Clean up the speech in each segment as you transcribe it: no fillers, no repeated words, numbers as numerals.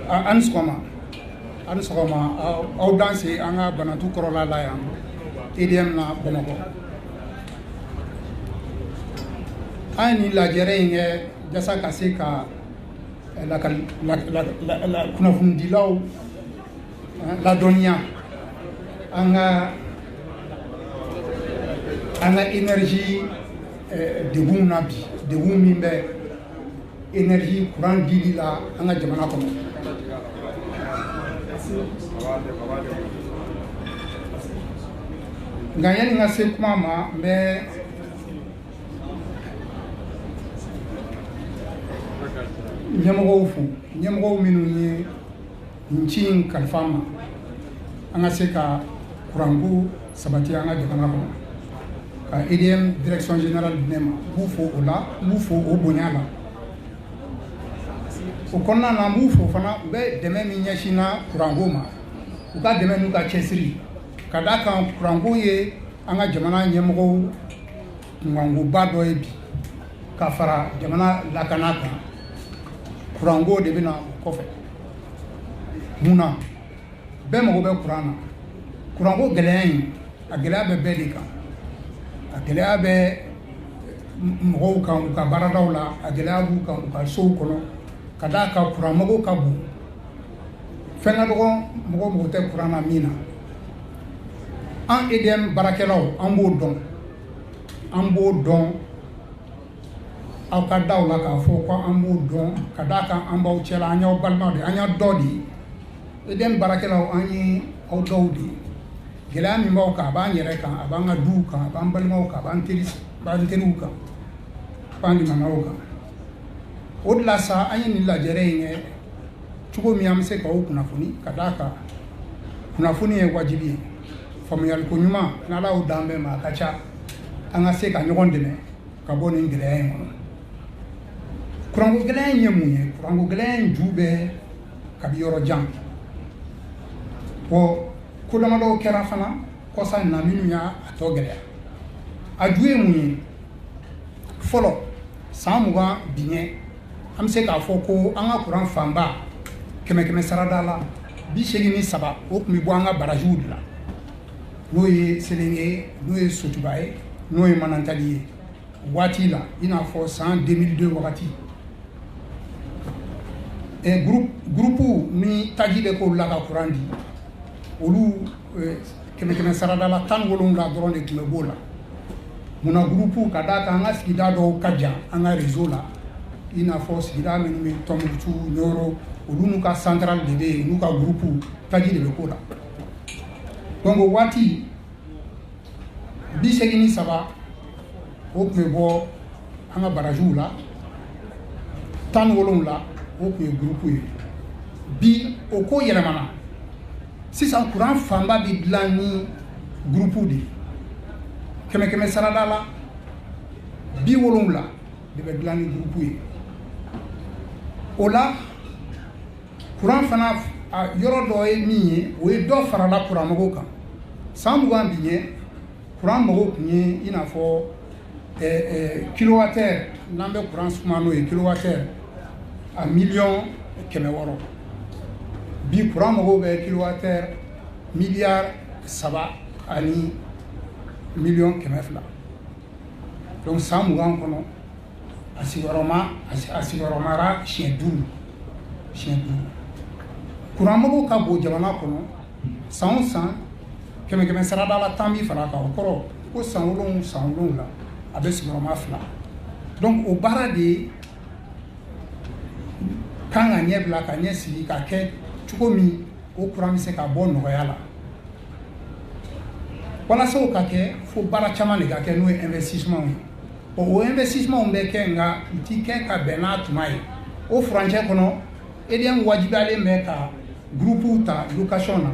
an sɔgɔma aw danse an ka Banantu kɔrɔla la yan EDM na Bamakɔ. An ye nin lajɛrɛ in kɛ jasa ka se ka kunnafonidilaw ladɔnniya an ka énergie degun na bi, degun min bɛ énergie courant dili la an ka jamana kɔnɔ. Nka yanni n ka se kuma ma n bɛ ɲɛmɔgɔw minnu ye nin ci in kalifa ma an ka se ka kuranko sabati an ka jamana kɔnɔ ka EDM direction générale di ne ma n b'u fo o la n b'u fo o bonya la. O kɔnɔna na n b'u fo fana u bɛ dɛmɛ min ɲɛsinna kuranko ma u ka dɛmɛ n'u ka cɛsiri ka d'a kan kuranko ye an ka jamana ɲɛmɔgɔw kunkankoba dɔ ye bi ka fara jamana lakana kan. Kuranko de bɛna o kɔfɛ. Munna bɛɛ mago bɛ kuran na. Kuranko gɛlɛya in a gɛlɛya bɛ bɛɛ de kan. A gɛlɛya bɛ mɔgɔw kan u ka baaradaw la, a gɛlɛya b'u kan u ka sow kɔnɔ ka d'a kan kuran mago ka bon. Fɛn ka dɔgɔ mɔgɔ mago tɛ kuran na min na. An EDM baarakɛlaw an b'o dɔn aw ka daw la k'a fɔ ko an b'o dɔn ka d'a kan an b'aw cɛla an y'aw balimaw de an y'a dɔ de ye. EDM baarakɛlaw an ye aw dɔw de ye. Gɛlɛya min b'aw kan a b'an yɛrɛ kan, a b'an ka duw kan, a b'an balimaw kan, a b'an teriw kan, a b'an limanaw kan. O de la sa an ye nin lajɛrɛ in kɛ cogo min an bɛ se k'aw kunnafoni ka d'a kan kunnafoni ye wajibi ye. Faamuyaliko ɲuman n'Ala y'o d'an bɛɛ ma a ka ca an ka se ka ɲɔgɔn dɛmɛ ka bɔ nin gɛlɛya in kɔnɔ. Kuranko gɛlɛya in ye mun ye? Kuranko gɛlɛya in ju bɛ kabi yɔrɔ jan. Ko damadɔw kɛra fana kɔsa in na minnu y'a tɔ gɛlɛya. A ju ye mun ye? Fɔlɔ san 20 biɲɛ an bɛ se k'a fɔ ko an ka kuran fanba 100 sarada la 83 o tun bɛ bɔ an ka barajiw de la. N'o ye Selenge ye, n'o ye Sotuba ye, n'o ye Manantali ye. Waati la i n'a fɔ san 2002 wagati. Groupe ni taji bɛ k'olu la ka kuran di olu 100 sarada la 17 dɔrɔn de tun bɛ b'o la. Munna groupe ka d'a kan an ka sigida dɔw ka jan an ka réseau la i n'a fɔ sigida minnu bɛ Tɔnbukutu, Nioro olu n'u ka centrale de bɛ yen n'u ka groupe taji de bɛ k'o la. Donc o waati 83 o tun bɛ bɔ an ka barajiw la 17 la o tun ye groupe ye. Bi o ko yɛlɛmana sisan kuran fanba bɛ dilan ni groupe de ye. 100 sarada la 70 de bɛ dilan ni groupe ye. O la kuran fana yɔrɔ dɔ ye min ye o ye dɔ farala kuran mago kan. San 20 biɲɛ kuran mago tun ye i n'a fɔ kilowattheure n'an bɛ kuran suma n'o ye kilowattheure a 1,600,000. Bi kuran mago bɛ kilowattheure miliyari 3 ani 1,200,000. Donc san 20 kɔnɔ a sigiyɔrɔmara siɲɛ 5. Kuran mago ka bon jamana kɔnɔ san o san 100 sarada la 10 bi fara kan o kɔrɔ ko san 7 a bɛ sigiyɔrɔma 2. Donc o baara de kan ka ɲɛbila ka ɲɛ sigi ka kɛ cogo min o kuran bɛ se ka bɔ nɔgɔya la. Walasa o ka kɛ fo baara caman de ka kɛ n'o ye investissement ye. O investissement bɛ kɛ nka u ti kɛ ka bɛn n'a tuma ye. O furancɛ kɔnɔ EDM wajibiyalen bɛ ka groupe ta location na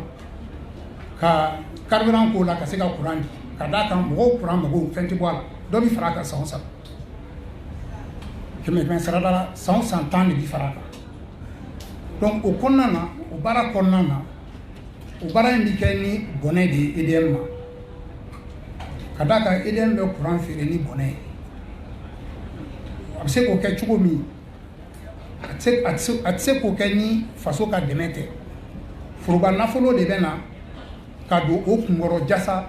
ka carburant k'o la ka se ka kuran di ka d'a kan mɔgɔw kuran mago fɛn tɛ bɔ a la dɔ bi fara a kan san o san 100 sarada la san o san 10 de bi fara a kan. Donc o kɔnɔna na o baara kɔnɔna na o baara in bɛ kɛ ni bɔnɛ de ye EDM ma ka d'a kan EDM bɛ kuran feere ni bɔnɛ ye. A bɛ se k'o kɛ cogo min a tɛ se k'o kɛ ni faso ka dɛmɛ tɛ foroba nafolo de bɛ na ka don o kunkɔrɔ jasa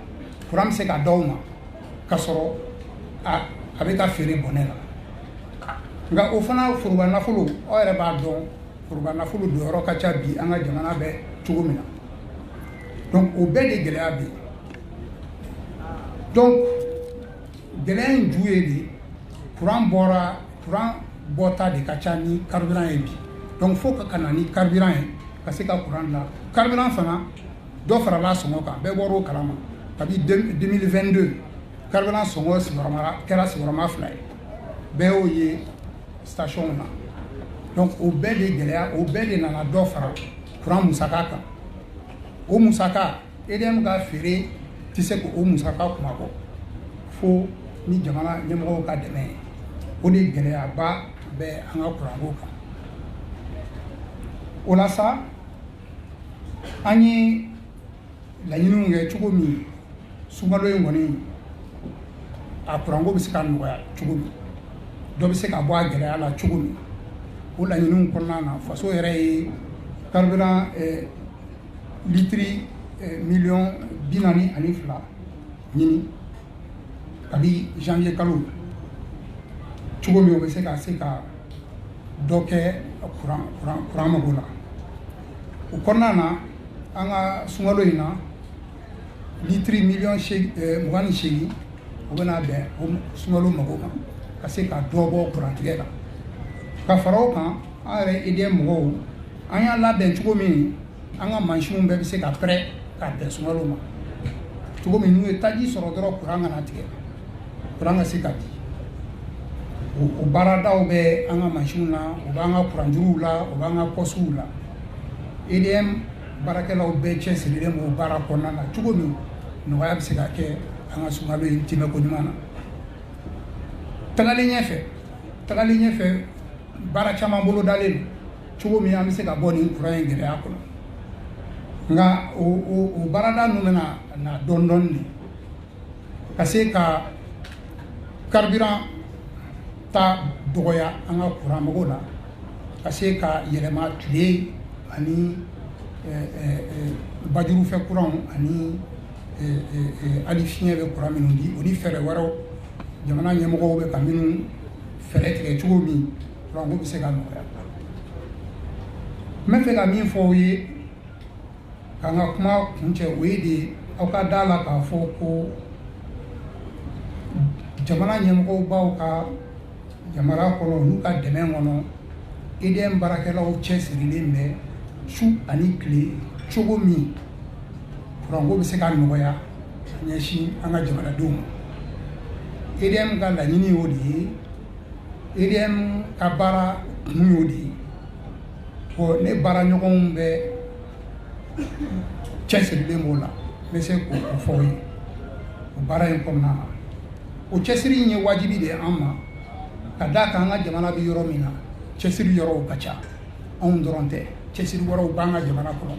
kuran bɛ se ka d'aw ma ka sɔrɔ a bɛ ka feere bɔnɛ la nka o fana foroba nafolo aw yɛrɛ b'a dɔn foroba nafolo don yɔrɔ ka ca bi an ka jamana bɛ cogo min na donc o bɛɛ de gɛlɛya bɛ yen donc gɛlɛya in ju ye de kuran bɔta de ka ca ni carburant ye bi donc fo ka na ni carburant ye ka se ka kuran dilan carburant fana dɔ farala sɔngɔ kan bɛɛ bɔra o kalama kabi 2022 carburant sɔngɔ kɛra sigiyɔrɔma 2 ye bɛɛ y'o ye station na donc o bɛɛ de gɛlɛya o bɛɛ de nana dɔ fara kuran musaka kan o musaka EDM ka feere tɛ se k'o musaka kuma bɔ fo ni jamana ɲɛmɔgɔw ka dɛmɛ ye o de gɛlɛyaba bɛ an ka kuranko kan o la sa an ye laɲiniw kɛ cogo min sunkalo in kɔni a kuranko bɛ se ka nɔgɔya cogo min dɔ bɛ se ka bɔ a gɛlɛya la cogo min o laɲiniw kɔnɔna na faso yɛrɛ ye carburant litiri miliyɔn 42 ɲini kabi janvier kalo cogo min o bɛ se ka dɔ kɛ kuran mago la o kɔnɔna na an ka sunkalo in na litiri miliyɔn 28 o bɛna bɛn o sunkalo mago ma ka se ka dɔ bɔ kurantigɛ la ka fara o kan an yɛrɛ EDM mɔgɔw an y'a labɛn cogo min an ka mansinw bɛɛ bɛ se ka pɛrɛ ka bɛn sunkalo ma cogo min n'u ye taji sɔrɔ dɔrɔn kuran kana tigɛ kuran ka se ka di o baaradaw bɛ an ka mansinw na o b'an ka kuranjuruw la o b'an ka pɔsiw la EDM baarakɛlaw bɛɛ cɛsirilen b'o baara kɔnɔna na cogo min nɔgɔya bɛ se ka kɛ an ka sunkalo in tɛmɛko ɲuman na tagalen ɲɛfɛ baara caman bolo dalen don cogo min an bɛ se ka bɔ nin kuran in gɛlɛya kɔnɔ nka o baarada ninnu bɛna na dɔɔnin dɔɔnin de ka se ka carburant ta dɔgɔya an ka kuran mago la ka se ka yɛlɛma tile ani bajurufɛ kuranw ani hali fiɲɛ bɛ kuran minnu di o ni fɛɛrɛ wɛrɛw jamana ɲɛmɔgɔw bɛ ka minnu fɛɛrɛ tigɛ cogo min kuranko bɛ se ka nɔgɔya n bɛ fɛ ka min fɔ aw ye k'an ka kuma kuncɛ o ye de aw ka da la k'a fɔ ko jamana ɲɛmɔgɔw b'aw ka yamaruya kɔnɔ n'u ka dɛmɛ kɔnɔ EDM baarakɛlaw cɛsirilen bɛ su ani tile cogo min kuranko bɛ se ka nɔgɔya ɲɛsin an ka jamanadenw ma EDM ka laɲini y'o de ye EDM ka baara kun y'o de ye bon ne baaraɲɔgɔnw bɛ cɛsirilen b'o la n bɛ se k'o fɔ aw ye o baara in kɔnɔna na o cɛsiri in ye wajibi de ye an ma ka d'a kan an ka jamana bɛ yɔrɔ min na cɛsiri yɔrɔw ka ca anw dɔrɔn tɛ cɛsiri wɛrɛw b'an ka jamana kɔnɔ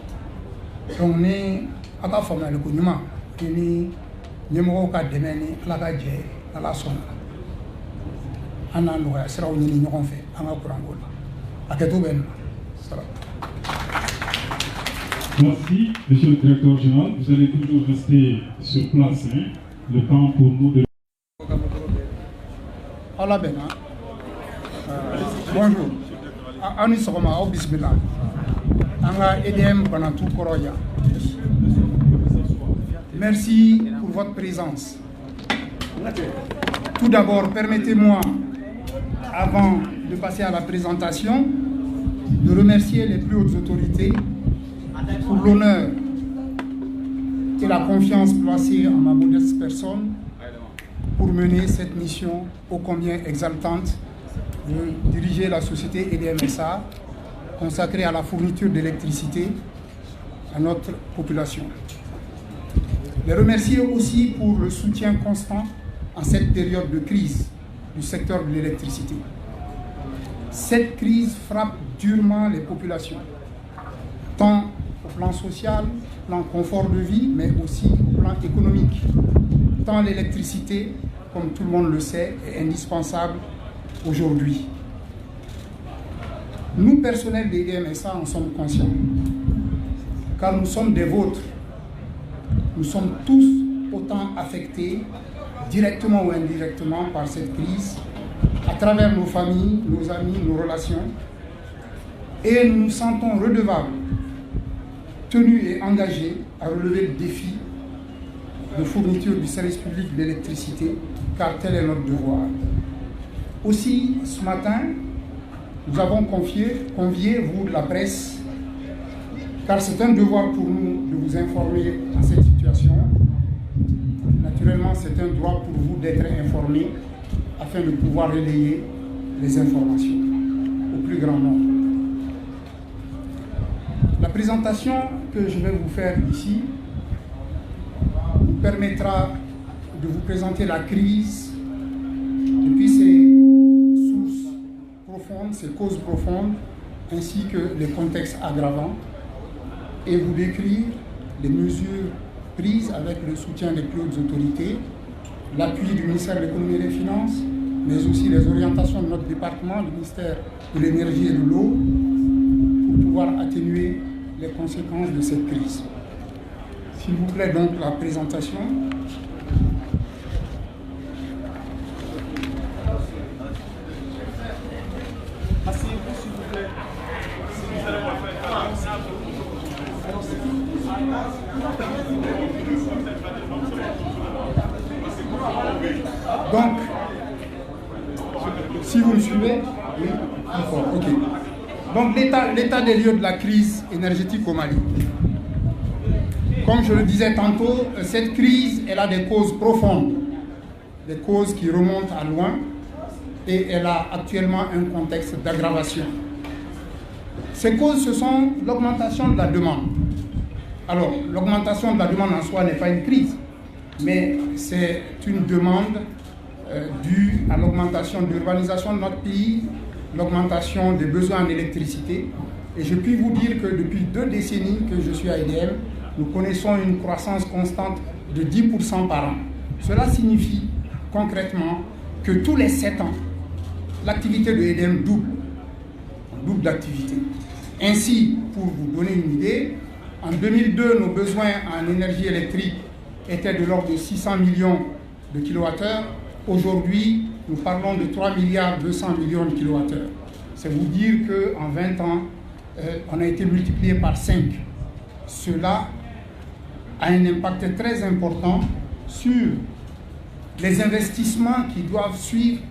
donc ni aw ka faamuyaliko ɲuman ni ɲɛmɔgɔw ka dɛmɛ ni ala ka jɛ ala sɔnna an n'a nɔgɔya siraw ɲini ɲɔgɔn fɛ an ka kuranko la a kɛto bɛ nin na. Merci, Monsieur le Directeur Général. Vous allez toujours rester sur place. Hein? Le temps pour nous de... Allah bena. Bonjour. Ani sɔgɔma aw bisimila. An ka EDM Banantu kɔrɔ yan. Merci pour votre présence. Tout d'abord, permettez-moi, avant de passer à la présentation, de remercier les plus hautes autorités pour l'honneur et la confiance placée en ma modeste personne pour mener cette mission ô combien exaltante de diriger la société EDMSA consacrée à la fourniture d'électricité à notre population. Les remercier aussi pour le soutien constant en cette période de crise du secteur de l'électricité. Cette crise frappe durement les populations, tant au plan social, au plan confort de vie, mais aussi au plan économique. Tant l'électricité, comme tout le monde le sait, est indispensable aujourd'hui. Nous, personnels des DMSA, en sommes conscients, car nous sommes des vôtres. Nous sommes tous autant affectés, directement ou indirectement, par cette crise, à travers nos familles, nos amis, nos relations. Et nous nous sentons redevables, tenus et engagés à relever le défi de fourniture du service public de l'électricité, car tel est notre devoir. Aussi, ce matin, nous avons convié, vous, la presse, car c'est un devoir pour nous de vous informer en cette situation. Naturellement, c'est un droit pour vous d'être informés afin de pouvoir relayer les informations au plus grand nombre. La présentation que je vais vous faire ici nous permettra de vous présenter la crise depuis ses sources profondes, ses causes profondes, ainsi que les contextes aggravants, et vous décrire les mesures prises avec le soutien des plus hautes autorités, l'appui du ministère de l'économie et des finances, mais aussi les orientations de notre département, le ministère de l'énergie et de l'eau, pour pouvoir atténuer les conséquences de cette crise. S'il vous plaît, donc, la présentation. Asseyez-vous, s'il vous plaît. Si vous allez voir Donc, si vous me suivez, oui, d'accord, ok. Donc, l'état des lieux de la crise énergétique au Mali. Comme je le disais tantôt, cette crise, elle a des causes profondes, des causes qui remontent à loin, et elle a actuellement un contexte d'aggravation. Ces causes, ce sont l'augmentation de la demande. Alors, l'augmentation de la demande en soi n'est pas une crise, mais c'est une demande due à l'augmentation de l'urbanisation de notre pays, l'augmentation des besoins en électricité. Et je puis vous dire que depuis 2 décennies que je suis à EDM, nous connaissons une croissance constante de 10% par an. Cela signifie concrètement que tous les 7 ans, l'activité de EDM double. On double d'activité. Ainsi, pour vous donner une idée, en 2002, nos besoins en énergie électrique étaient de l'ordre de 600 millions de kilowattheures. Aujourd'hui, nous parlons de 3 milliards 200 millions de kilowattheures. C'est vous dire qu'en 20 ans, on a été multiplié par 5. Cela a un impact très important sur les investissements qui doivent suivre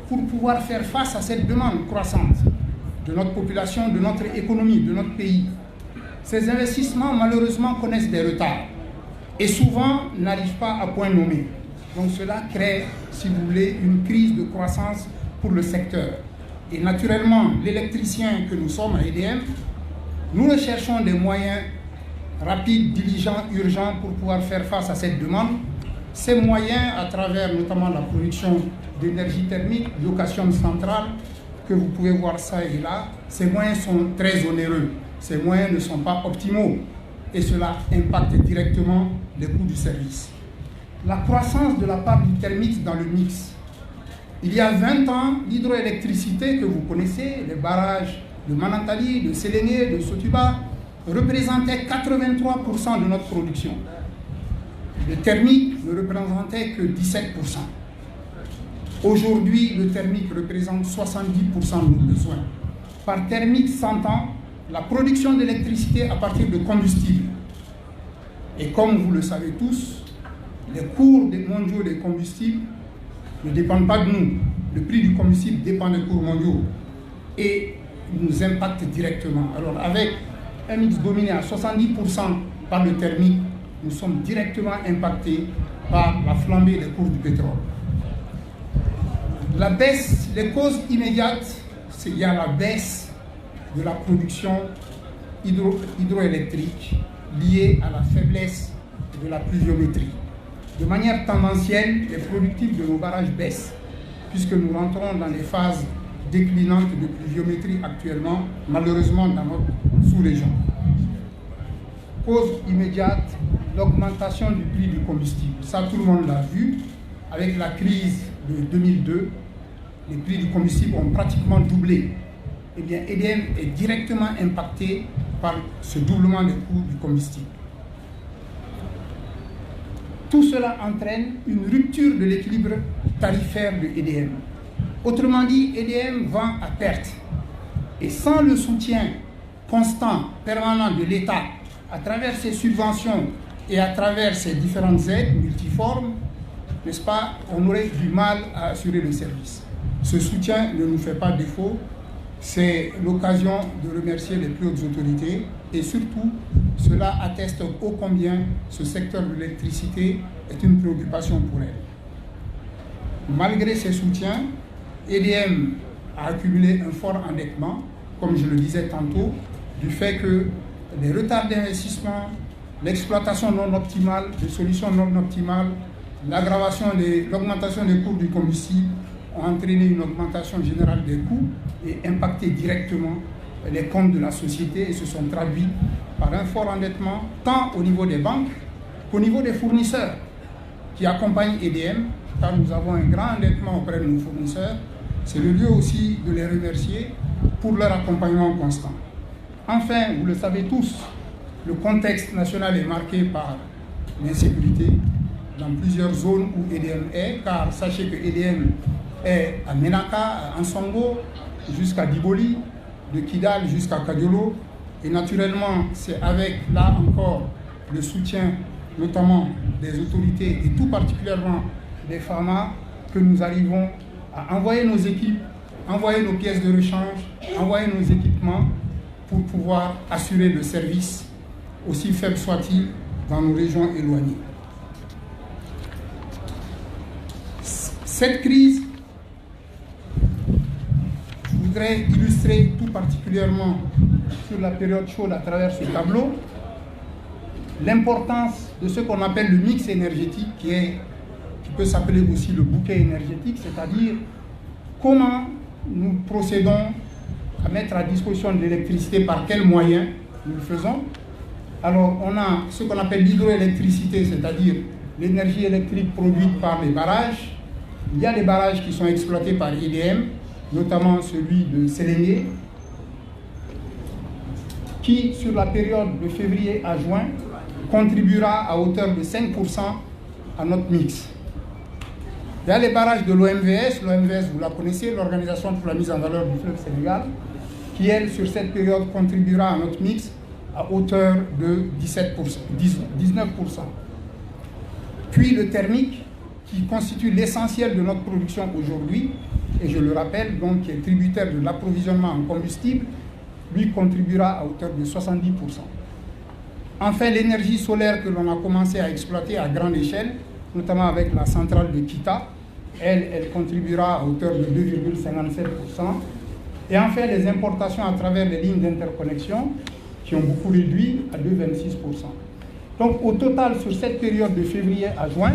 pour pouvoir faire face à cette demande croissante de notre population, de notre économie, de notre pays. Ces investissements, malheureusement, connaissent des retards et souvent n'arrivent pas à point nommé. Donc cela crée, si vous voulez, une crise de croissance pour le secteur. Et naturellement, l'électricien que nous sommes à EDM, nous recherchons des moyens rapides, diligents, urgents pour pouvoir faire face à cette demande. Ces moyens, à travers notamment la production d'énergie thermique, location de centrales, que vous pouvez voir ça et là, ces moyens sont très onéreux. Ces moyens ne sont pas optimaux et cela impacte directement les coûts du service. La croissance de la part du thermique dans le mix. Il y a 20 ans, l'hydroélectricité que vous connaissez, les barrages de Manantali, de Séléné, de Sotuba, représentait 83% de notre production. Le thermique ne représentait que 17%. Aujourd'hui, le thermique représente 70% de nos besoins. Par thermique s'entend la production d'électricité à partir de combustibles. Et comme vous le savez tous, les cours mondiaux des combustibles ne dépendent pas de nous. Le prix du combustible dépend des cours mondiaux et nous impacte directement. Alors avec un mix dominé à 70% par le thermique, nous sommes directement impactés par la flambée des cours du pétrole. La baisse, les causes immédiates, il y a la baisse de la production hydroélectrique liée à la faiblesse de la pluviométrie. De manière tendancielle, les productifs de nos barrages baissent, puisque nous rentrons dans les phases déclinantes de pluviométrie actuellement, malheureusement dans notre sous-région. Cause immédiate, l'augmentation du prix du combustible. Ça, tout le monde l'a vu. Avec la crise de 2002, les prix du combustible ont pratiquement doublé. eh bien, EDM est directement impacté par ce doublement des coûts du combustible. Tout cela entraîne une rupture de l'équilibre tarifaire de EDM. Autrement dit, EDM vend à perte. Et sans le soutien constant, permanent de l'État, à travers ses subventions et à travers ses différentes aides multiformes, n'est-ce pas, on aurait du mal à assurer le service. Ce soutien ne nous fait pas défaut. C'est l'occasion de remercier les plus hautes autorités et surtout, cela atteste ô combien ce secteur de l'électricité est une préoccupation pour elle. Malgré ces soutiens, EDM a accumulé un fort endettement, comme je le disais tantôt, du fait que les retards d'investissement, l'exploitation non optimale, les solutions non optimales, l'augmentation des cours du combustible ont entraîné une augmentation générale des coûts et impacté directement les comptes de la société et se sont traduits par un fort endettement tant au niveau des banques qu'au niveau des fournisseurs qui accompagnent EDM, car nous avons un grand endettement auprès de nos fournisseurs. C'est le lieu aussi de les remercier pour leur accompagnement constant. Enfin, vous le savez tous, le contexte national est marqué par l'insécurité dans plusieurs zones où EDM est, car sachez que EDM est à Menaka, à Ansongo, jusqu'à Diboli, de Kidal jusqu'à Kadiolo. Et naturellement, c'est avec, là encore, le soutien notamment des autorités et tout particulièrement des pharma que nous arrivons à envoyer nos équipes, envoyer nos pièces de rechange, envoyer nos équipements pour pouvoir assurer le service, aussi faible soit-il, dans nos régions éloignées. Cette crise, je voudrais illustrer tout particulièrement sur la période chaude à travers ce tableau, l'importance de ce qu'on appelle le mix énergétique, qui peut s'appeler aussi le bouquet énergétique, c'est-à-dire comment nous procédons à mettre à disposition de l'électricité, par quels moyens nous le faisons. Alors, on a ce qu'on appelle l'hydroélectricité, c'est-à-dire l'énergie électrique produite par les barrages. Il y a des barrages qui sont exploités par EDM, notamment celui de Sélénié, qui, sur la période de février à juin, contribuera à hauteur de 5% à notre mix. Il y a les barrages de l'OMVS. L'OMVS, vous la connaissez, l'Organisation pour la mise en valeur du fleuve Sénégal, qui, elle, sur cette période, contribuera à notre mix à hauteur de 19%. Puis le thermique, qui constitue l'essentiel de notre production aujourd'hui, et je le rappelle, donc, qui est tributaire de l'approvisionnement en combustible, lui contribuera à hauteur de 70%. Enfin, l'énergie solaire que l'on a commencé à exploiter à grande échelle, notamment avec la centrale de Kita, elle contribuera à hauteur de 2,57%. Et enfin, les importations à travers les lignes d'interconnexion, qui ont beaucoup réduit à 2,26%. Donc, au total, sur cette période de février à juin,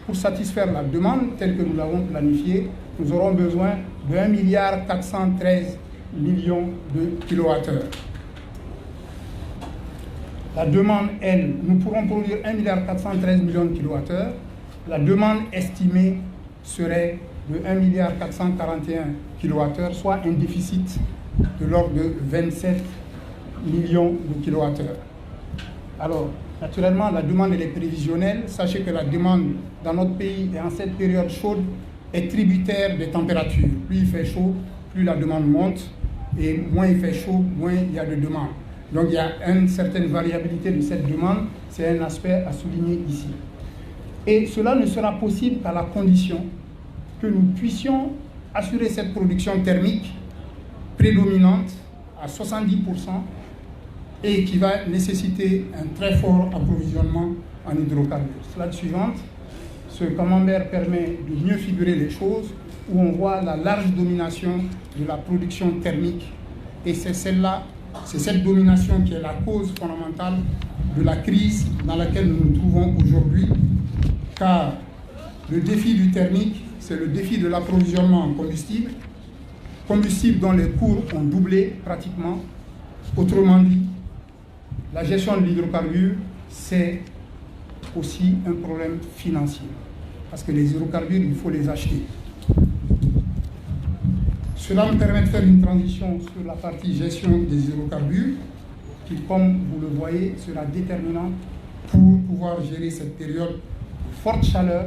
pour satisfaire la demande telle que nous l'avons planifiée, nous aurons besoin de 1,413 milliard de kilowattheures. La demande, elle, nous pourrons produire 1,413 milliard de kilowattheures. La demande estimée serait de 1,441 kilowattheures, soit un déficit de l'ordre de 27 millions de kilowattheures. Alors, naturellement, la demande elle est prévisionnelle. Sachez que la demande dans notre pays et en cette période chaude est tributaire des températures. Plus il fait chaud, plus la demande monte, et moins il fait chaud, moins il y a de demande. Donc il y a une certaine variabilité de cette demande, c'est un aspect à souligner ici. Et cela ne sera possible qu'à la condition que nous puissions assurer cette production thermique prédominante à 70% et qui va nécessiter un très fort approvisionnement en hydrocarbures. Slide suivante. Ce camembert permet de mieux figurer les choses, où on voit la large domination de la production thermique. Et c'est celle-là, c'est cette domination qui est la cause fondamentale de la crise dans laquelle nous nous trouvons aujourd'hui, car le défi du thermique, c'est le défi de l'approvisionnement en combustible, combustible dont les cours ont doublé pratiquement. Autrement dit, la gestion de l'hydrocarbure, c'est aussi un problème financier, parce que les hydrocarbures, il faut les acheter. Cela me permet de faire une transition sur la partie gestion des hydrocarbures, qui, comme vous le voyez, sera déterminante pour pouvoir gérer cette période de forte chaleur,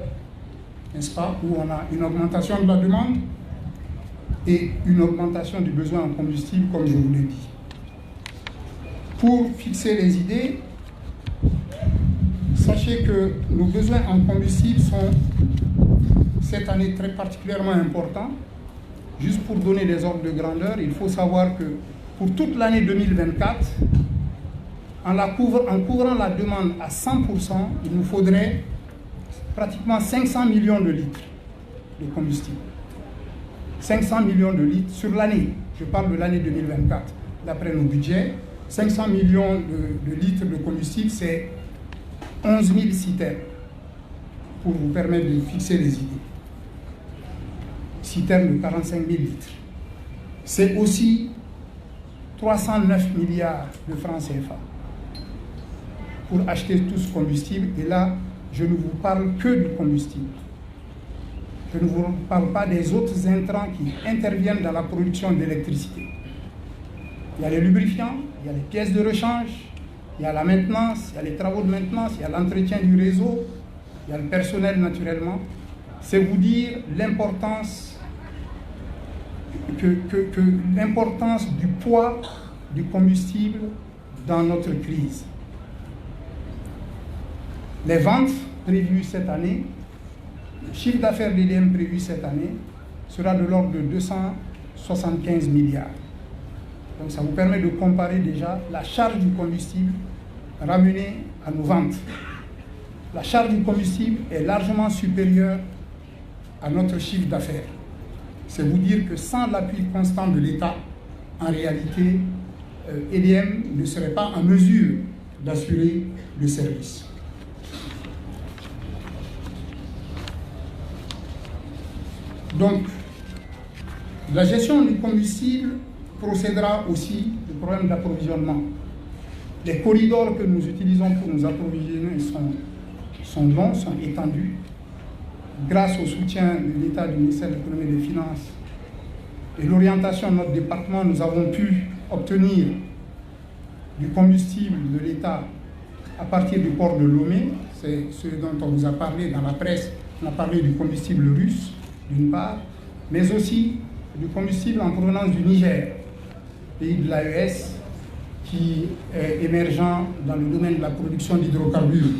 n'est-ce pas, où on a une augmentation de la demande et une augmentation du besoin en combustible, comme je vous l'ai dit. Pour fixer les idées, sachez que nos besoins en combustible sont cette année très particulièrement importants. Juste pour donner des ordres de grandeur, il faut savoir que pour toute l'année 2024, en couvrant la demande à 100%, il nous faudrait pratiquement 500 millions de litres de combustible. 500 millions de litres sur l'année. Je parle de l'année 2024. D'après nos budgets, 500 millions de litres de combustible, c'est 11 000 citernes, pour vous permettre de fixer les idées. Citernes de 45 000 litres. C'est aussi 309 milliards de francs CFA pour acheter tout ce combustible. Et là, je ne vous parle que du combustible. Je ne vous parle pas des autres intrants qui interviennent dans la production d'électricité. Il y a les lubrifiants, il y a les pièces de rechange, il y a la maintenance, il y a les travaux de maintenance, il y a l'entretien du réseau, il y a le personnel naturellement. C'est vous dire l'importance l'importance du poids du combustible dans notre crise. Les ventes prévues cette année, le chiffre d'affaires d'EDM prévu cette année sera de l'ordre de 275 milliards. Donc ça vous permet de comparer déjà la charge du combustible ramenée à nos ventes. La charge du combustible est largement supérieure à notre chiffre d'affaires. C'est vous dire que sans l'appui constant de l'État, en réalité, EDM ne serait pas en mesure d'assurer le service. Donc, la gestion du combustible procédera aussi au problème d'approvisionnement. Les corridors que nous utilisons pour nous approvisionner sont longs, sont étendus. Grâce au soutien de l'État, du ministère de l'Économie et des Finances et l'orientation de notre département, nous avons pu obtenir du combustible de l'État à partir du port de Lomé. C'est ce dont on vous a parlé dans la presse. On a parlé du combustible russe, d'une part, mais aussi du combustible en provenance du Niger, pays de l'AES, qui est émergent dans le domaine de la production d'hydrocarbures.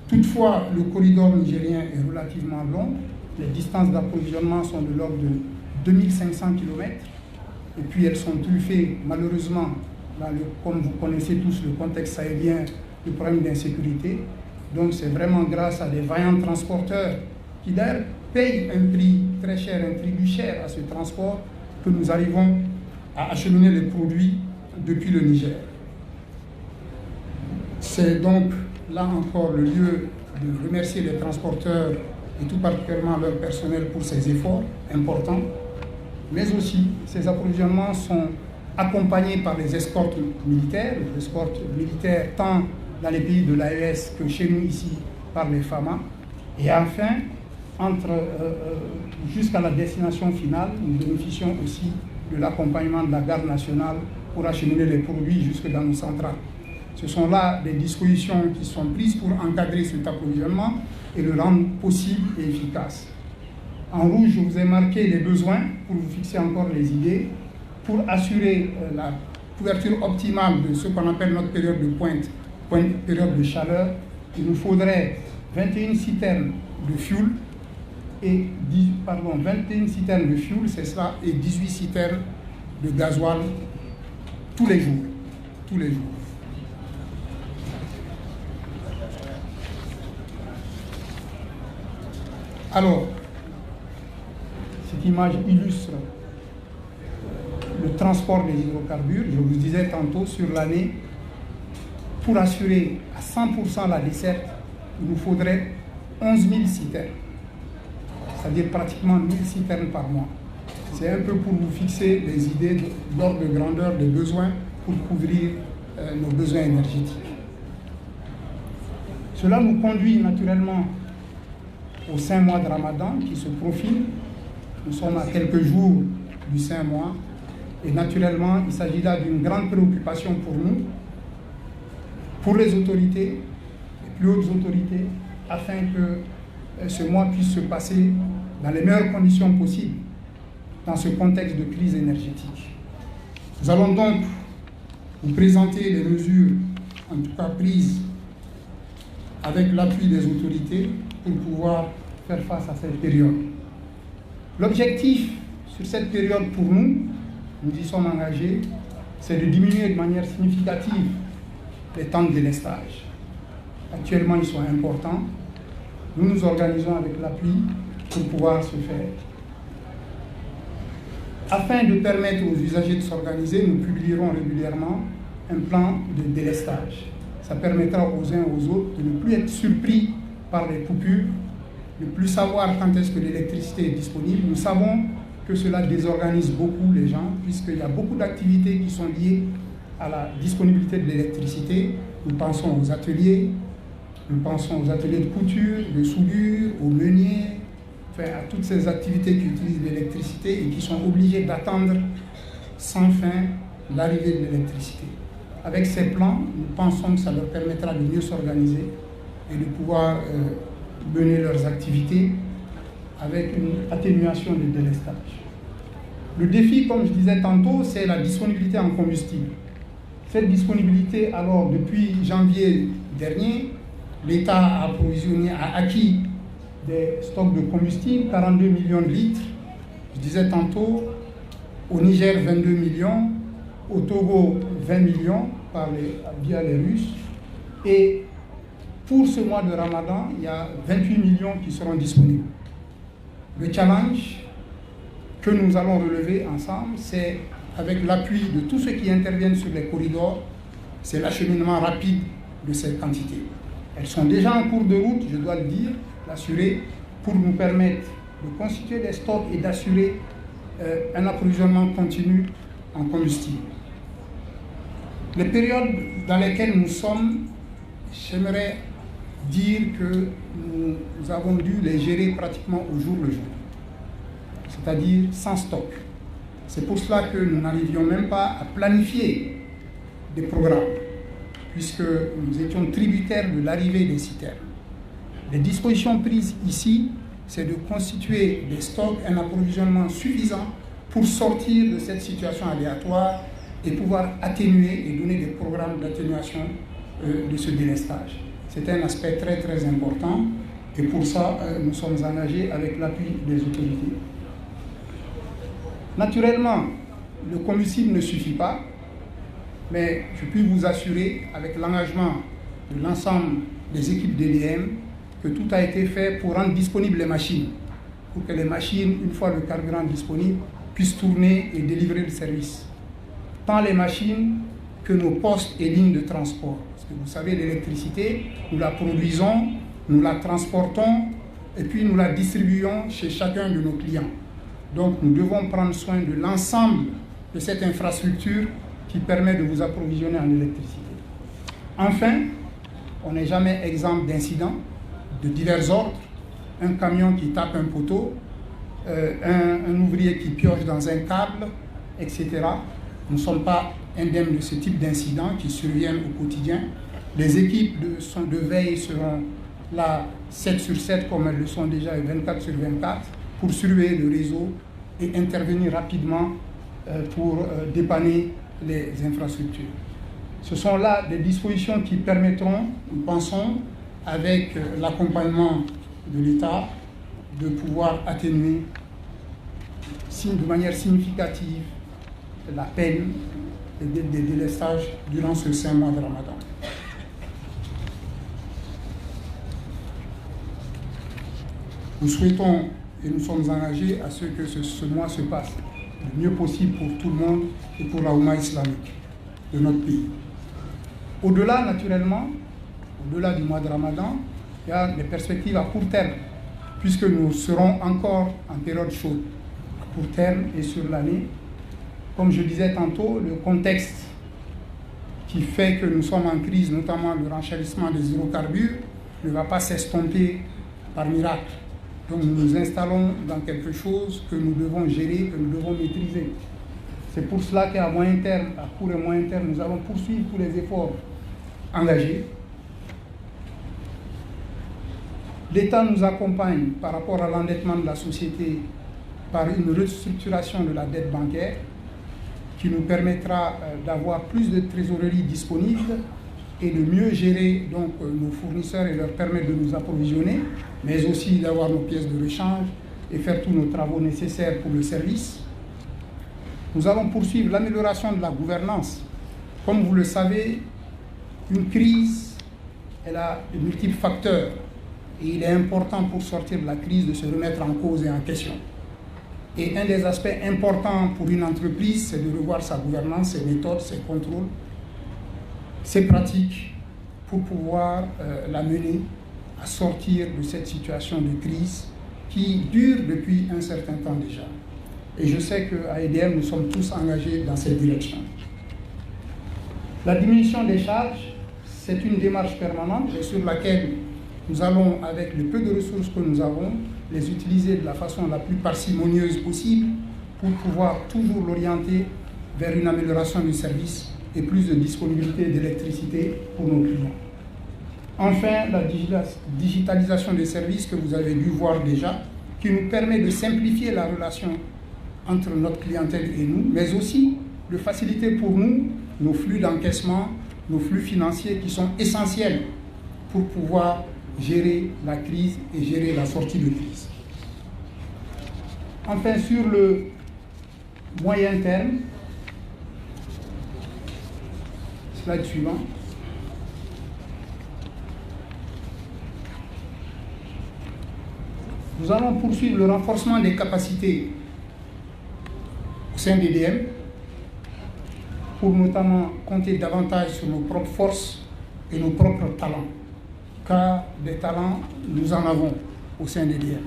Toutefois, le corridor nigérien est relativement long. Les distances d'approvisionnement sont de l'ordre de 2500 km. Et puis elles sont truffées, malheureusement, comme vous connaissez tous le contexte sahélien, le problème d'insécurité. Donc c'est vraiment grâce à des vaillants transporteurs qui d'ailleurs payent un prix très cher, un tribut cher à ce transport, que nous arrivons à acheminer les produits depuis le Niger. C'est donc là encore le lieu de remercier les transporteurs et tout particulièrement leur personnel pour ces efforts importants, mais aussi ces approvisionnements sont accompagnés par les escortes militaires, tant dans les pays de l'AES que chez nous ici par les FAMA. Et enfin, jusqu'à la destination finale, nous bénéficions aussi de l'accompagnement de la garde nationale pour acheminer les produits jusque dans nos centrales. Ce sont là des dispositions qui sont prises pour encadrer cet approvisionnement et le rendre possible et efficace. En rouge, je vous ai marqué les besoins pour vous fixer encore les idées. Pour assurer la couverture optimale de ce qu'on appelle notre période de pointe, période de chaleur, il nous faudrait 21 citernes de fuel et 21 citernes de fuel, c'est cela, et 18 citernes de gasoil tous les jours. Tous les jours. Alors, cette image illustre le transport des hydrocarbures. Je vous disais tantôt, sur l'année, pour assurer à 100% la desserte, il nous faudrait 11 000 citernes, c'est-à-dire pratiquement 1000 citernes par mois. C'est un peu pour vous fixer les idées d'ordre de grandeur des besoins pour couvrir nos besoins énergétiques. Cela nous conduit naturellement au 5 mois de Ramadan qui se profile. Nous sommes à quelques jours du Saint-Mois. Et naturellement, il s'agit là d'une grande préoccupation pour nous, pour les autorités, les plus hautes autorités, afin que ce mois puisse se passer dans les meilleures conditions possibles dans ce contexte de crise énergétique. Nous allons donc vous présenter les mesures, en tout cas prises avec l'appui des autorités pour pouvoir faire face à cette période. L'objectif sur cette période pour nous, nous y sommes engagés, c'est de diminuer de manière significative les temps de délestage. Actuellement, ils sont importants. Nous nous organisons avec l'appui pour pouvoir se faire. Afin de permettre aux usagers de s'organiser, nous publierons régulièrement un plan de délestage. Ça permettra aux uns et aux autres de ne plus être surpris par les coupures, de ne plus savoir quand est-ce que l'électricité est disponible. Nous savons que cela désorganise beaucoup les gens, puisqu'il y a beaucoup d'activités qui sont liées à la disponibilité de l'électricité. Nous pensons aux ateliers de couture, de soudure, aux meuniers, enfin, à toutes ces activités qui utilisent l'électricité et qui sont obligées d'attendre sans fin l'arrivée de l'électricité. Avec ces plans, nous pensons que ça leur permettra de mieux s'organiser et de pouvoir mener leurs activités avec une atténuation du délestage. Le défi, comme je disais tantôt, c'est la disponibilité en combustible. Cette disponibilité, alors, depuis janvier dernier, l'État a acquis des stocks de combustible, 42 millions de litres. Je disais tantôt, au Niger, 22 millions, au Togo, 20 millions via les Russes. Et pour ce mois de Ramadan, il y a 28 millions qui seront disponibles. Le challenge que nous allons relever ensemble, c'est avec l'appui de tous ceux qui interviennent sur les corridors, c'est l'acheminement rapide de ces quantités. Elles sont déjà en cours de route, je dois le dire, l'assurer, pour nous permettre de constituer des stocks et d'assurer un approvisionnement continu en combustible. Les périodes dans lesquelles nous sommes, j'aimerais dire que nous avons dû les gérer pratiquement au jour le jour, c'est-à-dire sans stock. C'est pour cela que nous n'arrivions même pas à planifier des programmes, puisque nous étions tributaires de l'arrivée des citernes. Les dispositions prises ici, c'est de constituer des stocks, un approvisionnement suffisant pour sortir de cette situation aléatoire et pouvoir atténuer et donner des programmes d'atténuation de ce délestage. C'est un aspect très très important et pour ça, nous sommes engagés avec l'appui des autorités. Naturellement, le combustible ne suffit pas, mais je puis vous assurer, avec l'engagement de l'ensemble des équipes de l'IEM, que tout a été fait pour rendre disponibles les machines, pour que les machines, une fois le carburant disponible, puissent tourner et délivrer le service. Tant les machines que nos postes et lignes de transport. Parce que vous savez, l'électricité, nous la produisons, nous la transportons et puis nous la distribuons chez chacun de nos clients. Donc nous devons prendre soin de l'ensemble de cette infrastructure qui permet de vous approvisionner en électricité. Enfin, on n'est jamais exempt d'incidents de divers ordres. Un camion qui tape un poteau, un ouvrier qui pioche dans un câble, etc. Nous ne sommes pas indemnes de ce type d'incidents qui surviennent au quotidien. Les équipes de veille seront là 7 sur 7 comme elles le sont déjà et 24 sur 24 pour surveiller le réseau et intervenir rapidement pour dépanner les infrastructures. Ce sont là des dispositions qui permettront, nous pensons, avec l'accompagnement de l'État, de pouvoir atténuer de manière significative la peine des délestages durant ce 5 mois de Ramadan. Nous souhaitons et nous sommes engagés à ce que ce mois se passe le mieux possible pour tout le monde et pour la Oumma islamique de notre pays. Au-delà, naturellement, au-delà du mois de Ramadan, il y a des perspectives à court terme, puisque nous serons encore en période chaude, à court terme et sur l'année. Comme je disais tantôt, le contexte qui fait que nous sommes en crise, notamment le renchérissement des hydrocarbures, ne va pas s'estomper par miracle. Donc nous nous installons dans quelque chose que nous devons gérer, que nous devons maîtriser. C'est pour cela qu'à moyen terme, à court et moyen terme, nous allons poursuivre tous les efforts engagés. L'État nous accompagne par rapport à l'endettement de la société par une restructuration de la dette bancaire qui nous permettra d'avoir plus de trésorerie disponible et de mieux gérer donc, nos fournisseurs et leur permettre de nous approvisionner, mais aussi d'avoir nos pièces de rechange et faire tous nos travaux nécessaires pour le service. Nous allons poursuivre l'amélioration de la gouvernance. Comme vous le savez, une crise, elle a de multiples facteurs et il est important pour sortir de la crise de se remettre en cause et en question. Et un des aspects importants pour une entreprise, c'est de revoir sa gouvernance, ses méthodes, ses contrôles, ses pratiques pour pouvoir la mener à sortir de cette situation de crise qui dure depuis un certain temps déjà. Et je sais qu'à EDM, nous sommes tous engagés dans cette direction. La diminution des charges, c'est une démarche permanente et sur laquelle nous allons, avec le peu de ressources que nous avons, les utiliser de la façon la plus parcimonieuse possible pour pouvoir toujours l'orienter vers une amélioration du service et plus de disponibilité d'électricité pour nos clients. Enfin, la digitalisation des services que vous avez dû voir déjà, qui nous permet de simplifier la relation entre notre clientèle et nous, mais aussi de faciliter pour nous nos flux d'encaissement, nos flux financiers qui sont essentiels pour pouvoir gérer la crise et gérer la sortie de crise. Enfin, sur le moyen terme, slide suivant, nous allons poursuivre le renforcement des capacités au sein d'EDM pour notamment compter davantage sur nos propres forces et nos propres talents, car des talents, nous en avons au sein d'EDM.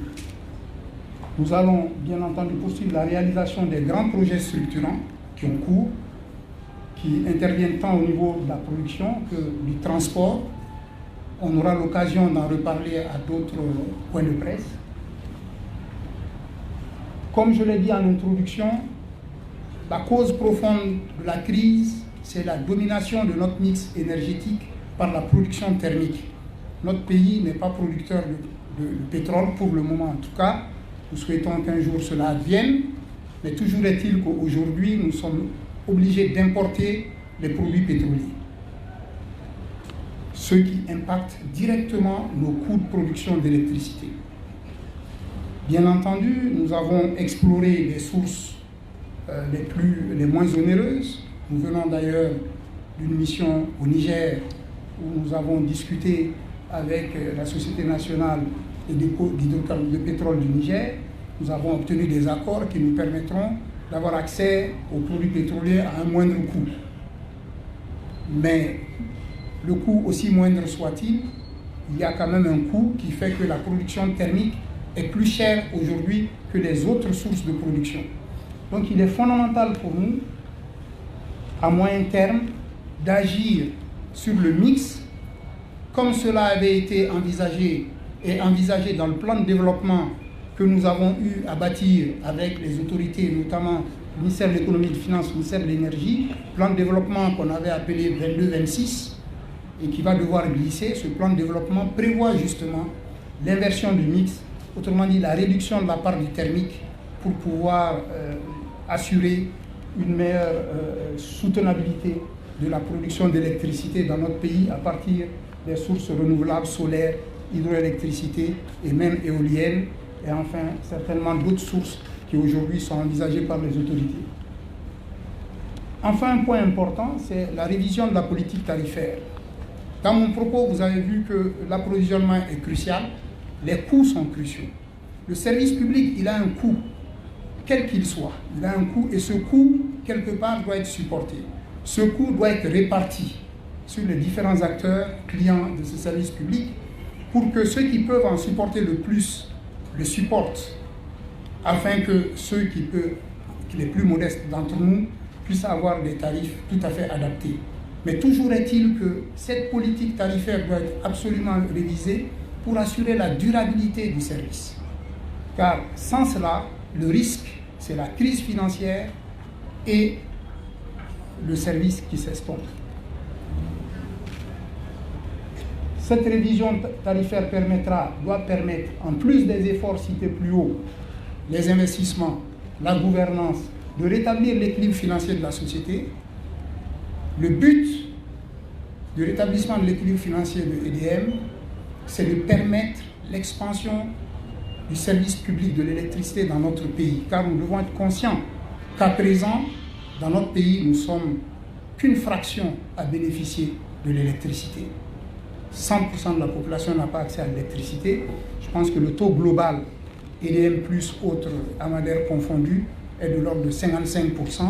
Nous allons bien entendu poursuivre la réalisation des grands projets structurants qui ont cours, qui interviennent tant au niveau de la production que du transport. On aura l'occasion d'en reparler à d'autres points de presse. Comme je l'ai dit en introduction, la cause profonde de la crise, c'est la domination de notre mix énergétique par la production thermique. Notre pays n'est pas producteur de pétrole pour le moment en tout cas. Nous souhaitons qu'un jour cela advienne, mais toujours est-il qu'aujourd'hui nous sommes obligés d'importer les produits pétroliers, ce qui impacte directement nos coûts de production d'électricité. Bien entendu, nous avons exploré les sources les moins onéreuses. Nous venons d'ailleurs d'une mission au Niger où nous avons discuté avec la Société nationale d'hydrocarbures de pétrole du Niger. Nous avons obtenu des accords qui nous permettront d'avoir accès aux produits pétroliers à un moindre coût. Mais le coût, aussi moindre soit-il, il y a quand même un coût qui fait que la production thermique est plus chère aujourd'hui que les autres sources de production. Donc il est fondamental pour nous, à moyen terme, d'agir sur le mix, comme cela avait été envisagé dans le plan de développement que nous avons eu à bâtir avec les autorités, notamment le ministère de l'économie et des finances, le ministère de l'énergie, plan de développement qu'on avait appelé 22-26 et qui va devoir glisser. Ce plan de développement prévoit justement l'inversion du mix, autrement dit la réduction de la part du thermique pour pouvoir assurer une meilleure soutenabilité de la production d'électricité dans notre pays à partir des sources renouvelables, solaires, hydroélectricité et même éoliennes, et enfin certainement d'autres sources qui aujourd'hui sont envisagées par les autorités. Enfin, un point important, c'est la révision de la politique tarifaire. Dans mon propos, vous avez vu que l'approvisionnement est crucial, les coûts sont cruciaux. Le service public, il a un coût, quel qu'il soit. Il a un coût et ce coût, quelque part, doit être supporté. Ce coût doit être réparti sur les différents acteurs, clients de ce service public, pour que ceux qui peuvent en supporter le plus le supportent, afin que ceux les plus modestes d'entre nous puissent avoir des tarifs tout à fait adaptés. Mais toujours est-il que cette politique tarifaire doit être absolument révisée pour assurer la durabilité du service. Car sans cela, le risque, c'est la crise financière et le service qui s'estompe. Cette révision tarifaire doit permettre, en plus des efforts cités plus haut, les investissements, la gouvernance, de rétablir l'équilibre financier de la société. Le but du rétablissement de l'équilibre financier de EDM, c'est de permettre l'expansion du service public de l'électricité dans notre pays, car nous devons être conscients qu'à présent, dans notre pays, nous ne sommes qu'une fraction à bénéficier de l'électricité. 100% de la population n'a pas accès à l'électricité. Je pense que le taux global, EDM plus autres amadères confondus, est de l'ordre de 55%.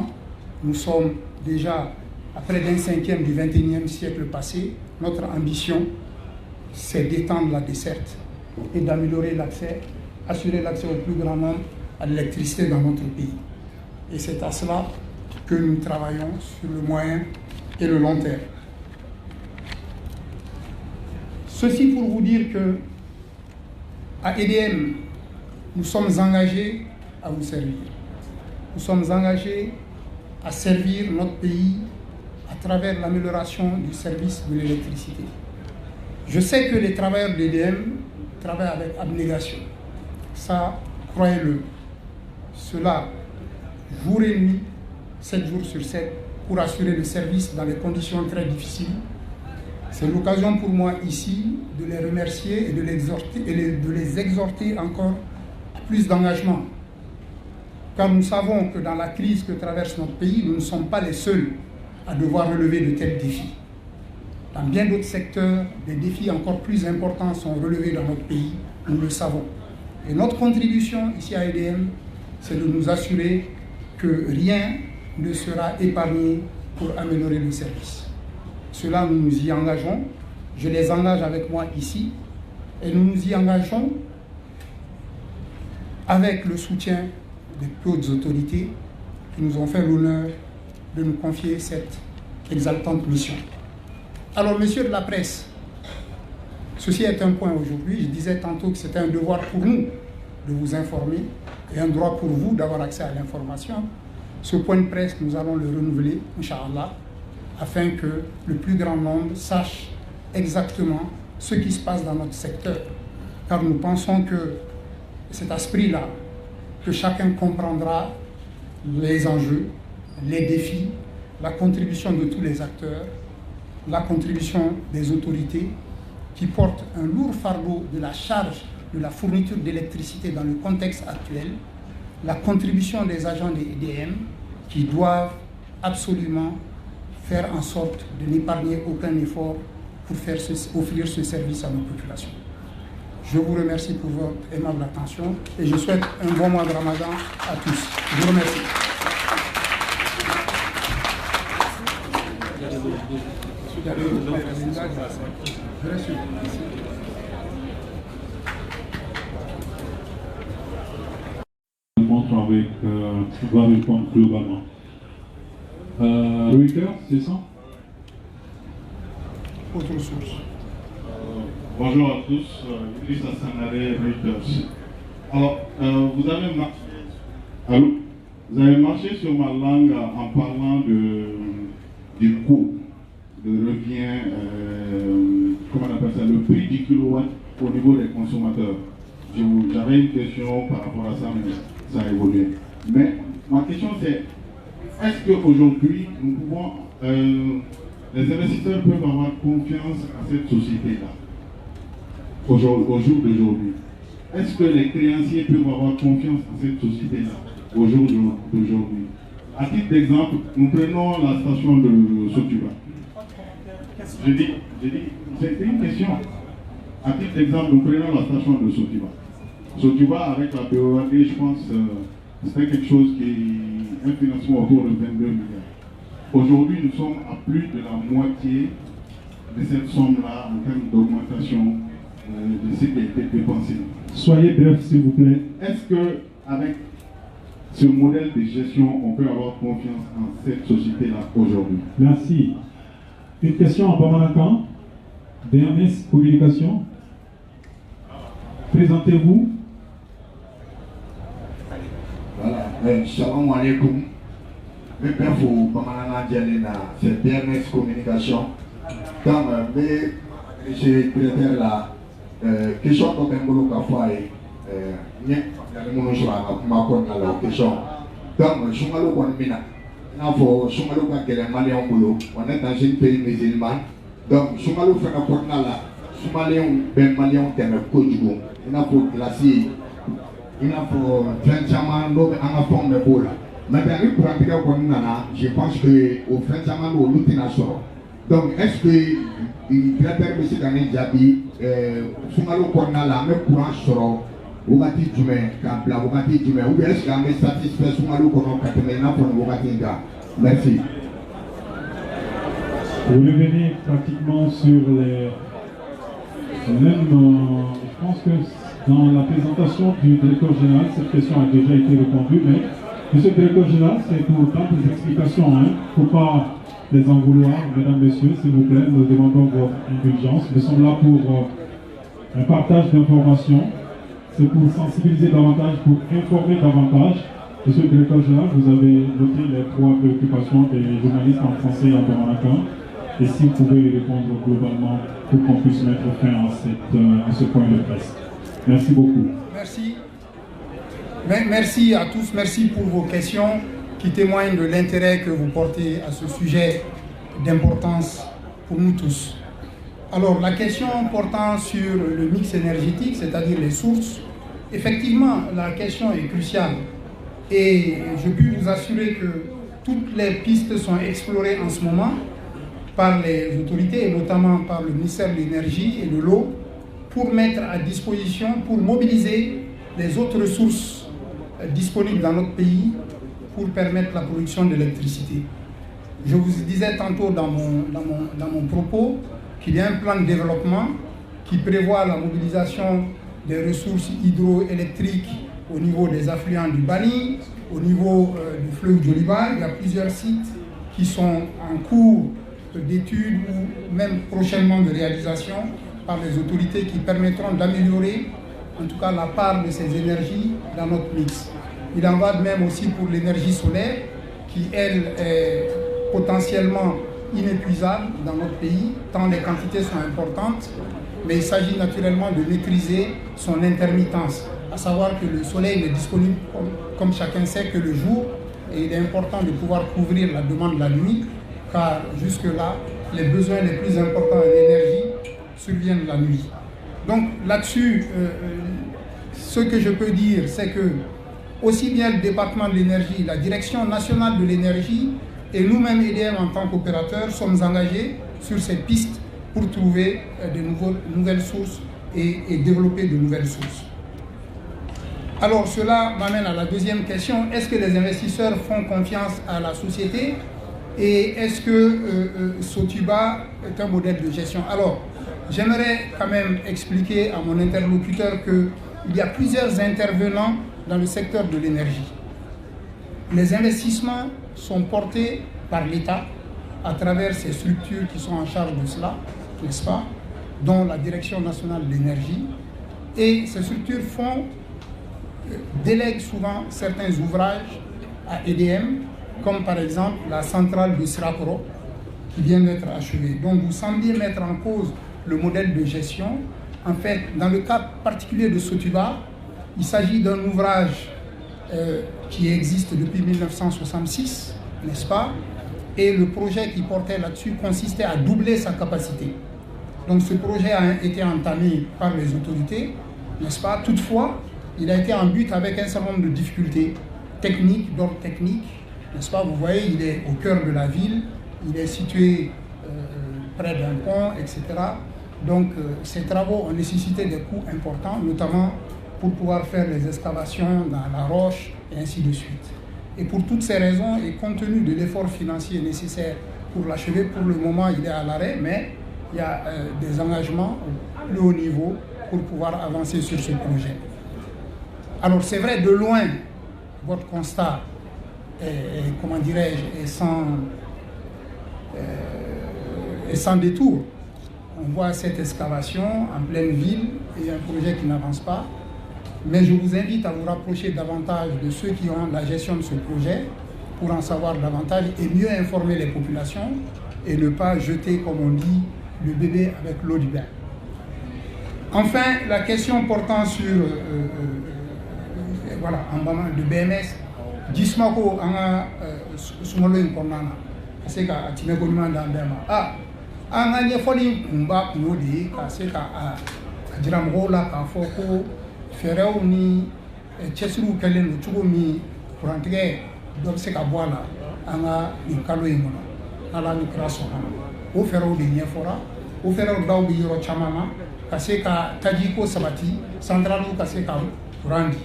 Nous sommes déjà à près d'un cinquième du 21e siècle passé. Notre ambition, c'est d'étendre la desserte et d'améliorer l'accès, assurer l'accès au plus grand nombre à l'électricité dans notre pays. Et c'est à cela que nous travaillons sur le moyen et le long terme. Ceci pour vous dire que à EDM, nous sommes engagés à vous servir. Nous sommes engagés à servir notre pays à travers l'amélioration du service de l'électricité. Je sais que les travailleurs de l'EDM travaillent avec abnégation. Ça, croyez-le. Cela, jour et nuit, 7 jours sur 7, pour assurer le service dans des conditions très difficiles. C'est l'occasion pour moi ici de les remercier et de les exhorter encore à plus d'engagement. Car nous savons que dans la crise que traverse notre pays, nous ne sommes pas les seuls à devoir relever de tels défis. Dans bien d'autres secteurs, des défis encore plus importants sont relevés dans notre pays, nous le savons. Et notre contribution ici à EDM, c'est de nous assurer que rien ne sera épargné pour améliorer le service. Cela, nous nous y engageons. Je les engage avec moi ici. Et nous nous y engageons avec le soutien des plus hautes autorités qui nous ont fait l'honneur de nous confier cette exaltante mission. Alors, messieurs de la presse, ceci est un point aujourd'hui. Je disais tantôt que c'était un devoir pour nous de vous informer et un droit pour vous d'avoir accès à l'information. Ce point de presse, nous allons le renouveler, Inch'Allah, afin que le plus grand nombre sache exactement ce qui se passe dans notre secteur. Car nous pensons que c'est à ce prix-là que chacun comprendra les enjeux, les défis, la contribution de tous les acteurs, la contribution des autorités qui portent un lourd fardeau de la charge de la fourniture d'électricité dans le contexte actuel, la contribution des agents des EDM qui doivent absolument faire en sorte de n'épargner aucun effort pour offrir ce service à nos populations. Je vous remercie pour votre aimable attention et je souhaite un bon mois de Ramadan à tous. Je vous remercie. Va répondre globalement. Reuters, c'est ça? Autre source. Bonjour à tous, Idrissa Sanare, Reuters. Alors, vous avez marché sur ma langue en parlant du coût, de revient, comment on appelle ça, le prix du kilowatt au niveau des consommateurs. J'avais une question par rapport à ça, mais ça a évolué. Mais ma question c'est, est-ce qu'aujourd'hui, nous pouvons, les investisseurs peuvent avoir confiance à cette société-là, au jour d'aujourd'hui? Est-ce que les créanciers peuvent avoir confiance à cette société-là, au jour d'aujourd'hui? À titre d'exemple, nous prenons la station de Sotuba. Je dis, c'est une question. À titre d'exemple, nous prenons la station de Sotuba. Sotuba, avec la BOAD, je pense, c'était quelque chose qui est un financement autour de 22 milliards. Aujourd'hui, nous sommes à plus de la moitié de cette somme-là en termes d'augmentation de ce qui a été dépensé. Soyez bref, s'il vous plaît. Est-ce qu'avec ce modèle de gestion, on peut avoir confiance en cette société-là aujourd'hui? Merci. Une question en Bamanakan. DMS Communication. Présentez-vous. Salam alaikum. Mais bien, il faut pas c'est BMS Communication. Comme le secrétaire là, question comme un boulot qu'a fait, il y a une question. Comme Soumalo Konmina, il faut Soumalo qui est malien boulot. On est dans un pays musulman. Donc Soumalo fait un porte là. Soumaliens, ben Maliens, qui est un peu du bon. Il faut glacier. Il faut Frenchaman, l'eau en forme de boule. Maintenant, je pense qu'au Frenchaman, l'eau est sort. Donc, est-ce que il préfère M. Daniel Djabi, Soumalo Kornala, même courant sort, Ougati Djumé, Kabla, Ougati Djumé, ou bien est-ce qu'il y a satisfait Soumalo Kornala, Katemena pour Ougati Nga? Merci. Vous revenez pratiquement sur les mêmes. Je pense que dans la présentation du directeur général, cette question a déjà été répondue, mais Monsieur le directeur général, c'est pour des explications. Il ne faut pas les en vouloir, mesdames, messieurs, s'il vous plaît, nous demandons votre indulgence. Nous sommes là pour un partage d'informations, c'est pour sensibiliser davantage, pour informer davantage. Monsieur le directeur général, vous avez noté les 3 préoccupations des journalistes en français et en dominicain. Et si vous pouvez y répondre globalement pour qu'on puisse mettre fin à ce point de presse. Merci beaucoup. Merci. Merci à tous, merci pour vos questions qui témoignent de l'intérêt que vous portez à ce sujet d'importance pour nous tous. Alors la question portant sur le mix énergétique, c'est-à-dire les sources, effectivement la question est cruciale et je puis vous assurer que toutes les pistes sont explorées en ce moment par les autorités et notamment par le ministère de l'Énergie et de l'Eau pour mettre à disposition, pour mobiliser les autres ressources disponibles dans notre pays pour permettre la production d'électricité. Je vous disais tantôt dans mon propos qu'il y a un plan de développement qui prévoit la mobilisation des ressources hydroélectriques au niveau des affluents du Bani, au niveau du fleuve Djoliba. Il y a plusieurs sites qui sont en cours d'études ou même prochainement de réalisation par les autorités qui permettront d'améliorer en tout cas la part de ces énergies dans notre mix. Il en va de même aussi pour l'énergie solaire qui, elle, est potentiellement inépuisable dans notre pays, tant les quantités sont importantes, mais il s'agit naturellement de maîtriser son intermittence, à savoir que le soleil n'est disponible, comme chacun sait, que le jour, et il est important de pouvoir couvrir la demande la nuit, car jusque-là, les besoins les plus importants en énergie surviennent la nuit. Donc là-dessus, ce que je peux dire, c'est que aussi bien le département de l'énergie, la direction nationale de l'énergie et nous-mêmes EDM en tant qu'opérateurs sommes engagés sur ces pistes pour trouver de nouvelles sources et développer de nouvelles sources. Alors cela m'amène à la deuxième question. Est-ce que les investisseurs font confiance à la société et est-ce que Sotiba est un modèle de gestion? Alors, j'aimerais quand même expliquer à mon interlocuteur qu'il y a plusieurs intervenants dans le secteur de l'énergie. Les investissements sont portés par l'État à travers ces structures qui sont en charge de cela, n'est-ce pas, dont la Direction nationale de l'énergie. Et ces structures délèguent souvent certains ouvrages à EDM, comme par exemple la centrale de Sirakoro, qui vient d'être achevée. Donc vous semblez mettre en cause le modèle de gestion. En fait, dans le cas particulier de Sotiba, il s'agit d'un ouvrage qui existe depuis 1966, n'est-ce pas? Et le projet qui portait là-dessus consistait à doubler sa capacité. Donc ce projet a été entamé par les autorités, n'est-ce pas? Toutefois, il a été en but avec un certain nombre de difficultés techniques, d'ordre technique, n'est-ce pas? Vous voyez, il est au cœur de la ville, il est situé près d'un pont, etc. Donc ces travaux ont nécessité des coûts importants, notamment pour pouvoir faire les excavations dans la roche et ainsi de suite. Et pour toutes ces raisons, et compte tenu de l'effort financier nécessaire pour l'achever, pour le moment il est à l'arrêt, mais il y a des engagements au plus haut niveau pour pouvoir avancer sur ce projet. Alors c'est vrai, de loin, votre constat est comment dirais-je, est sans détour. On voit cette excavation en pleine ville et un projet qui n'avance pas. Mais je vous invite à vous rapprocher davantage de ceux qui ont la gestion de ce projet pour en savoir davantage et mieux informer les populations et ne pas jeter, comme on dit, le bébé avec l'eau du bain. Enfin, la question portant sur voilà, en moment de BMS, Gismako anga sumalo inkornana, parce que à Timeko demande en Bema. Ah, anga n'y foli kumba kunodi, parce que à Diramola, à Foko, Ferreo ni Chesiru Kellen, Chugumi, pour entrer, d'obsèque à Boala, anga Ninkalo Imona, ala Nikrasona, au Ferro de Niefora, au Ferro d'Aubi Chamama, parce que Tajiko Sabati, Sandralu Kaseka Randi.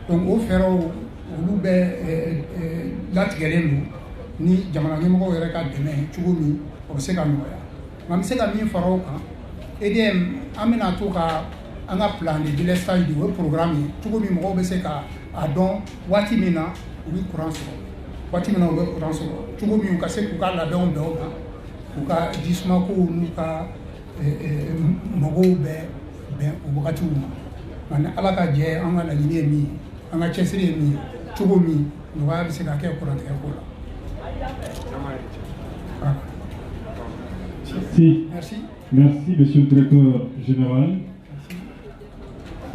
Donc au Ferro, olu bɛ latigɛlen don ni jamana ɲɛmɔgɔw yɛrɛ ka dɛmɛ cogo min o bɛ se ka nɔgɔya nka n bɛ se ka min fara o kan EDM an bɛna to ka an ka plan de délestage de o ye programme ye cogo min mɔgɔw bɛ se ka a dɔn waati min na u bɛ courant sɔrɔ waati min na u bɛ courant sɔrɔ cogo min u ka se k'u ka labɛnw bɛn o kan k'u ka jisumakow n'u ka mɔgɔw bɛn o wagatiw ma nka ni Ala ka jɛ an ka laɲini ye min ye an ka cɛsiri ye min ye cogo min nɔgɔya bɛ se ka kɛ kurantigɛ ko la. Merci. Merci, Monsieur le Directeur Général.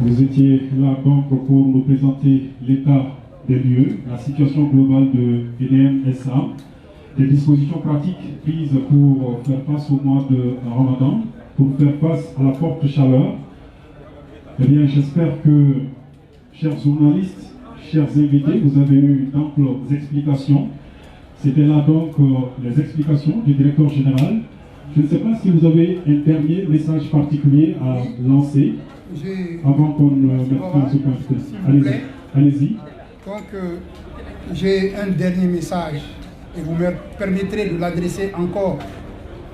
Vous étiez là donc pour nous présenter l'état des lieux, la situation globale de EDM SA, les dispositions pratiques prises pour faire face au mois de Ramadan, pour faire face à la forte chaleur. Eh bien, j'espère que, chers journalistes, chers invités, vous avez eu d'amples explications. C'était là donc les explications du directeur général. Je ne sais pas si vous avez un dernier message particulier à lancer avant qu'on mette fin à ce point. Allez-y. Donc, j'ai un dernier message et vous me permettrez de l'adresser encore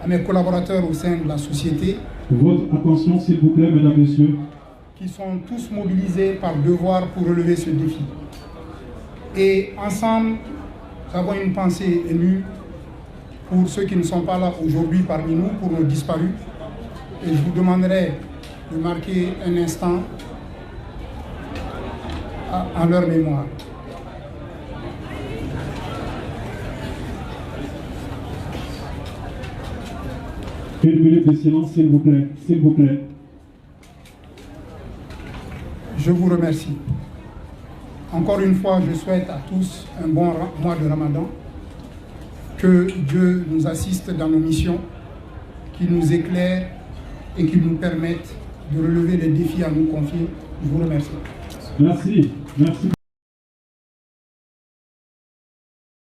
à mes collaborateurs au sein de la société. Votre attention, s'il vous plaît, mesdames, messieurs. Qui sont tous mobilisés par devoir pour relever ce défi. Et ensemble, nous avons une pensée émue pour ceux qui ne sont pas là aujourd'hui parmi nous, pour nos disparus. Et je vous demanderai de marquer un instant en leur mémoire. Une minute de silence, s'il vous plaît. S'il vous plaît. Je vous remercie. Encore une fois, je souhaite à tous un bon mois de Ramadan. Que Dieu nous assiste dans nos missions, qu'il nous éclaire et qu'il nous permette de relever les défis à nous confier. Je vous remercie. Merci. Merci.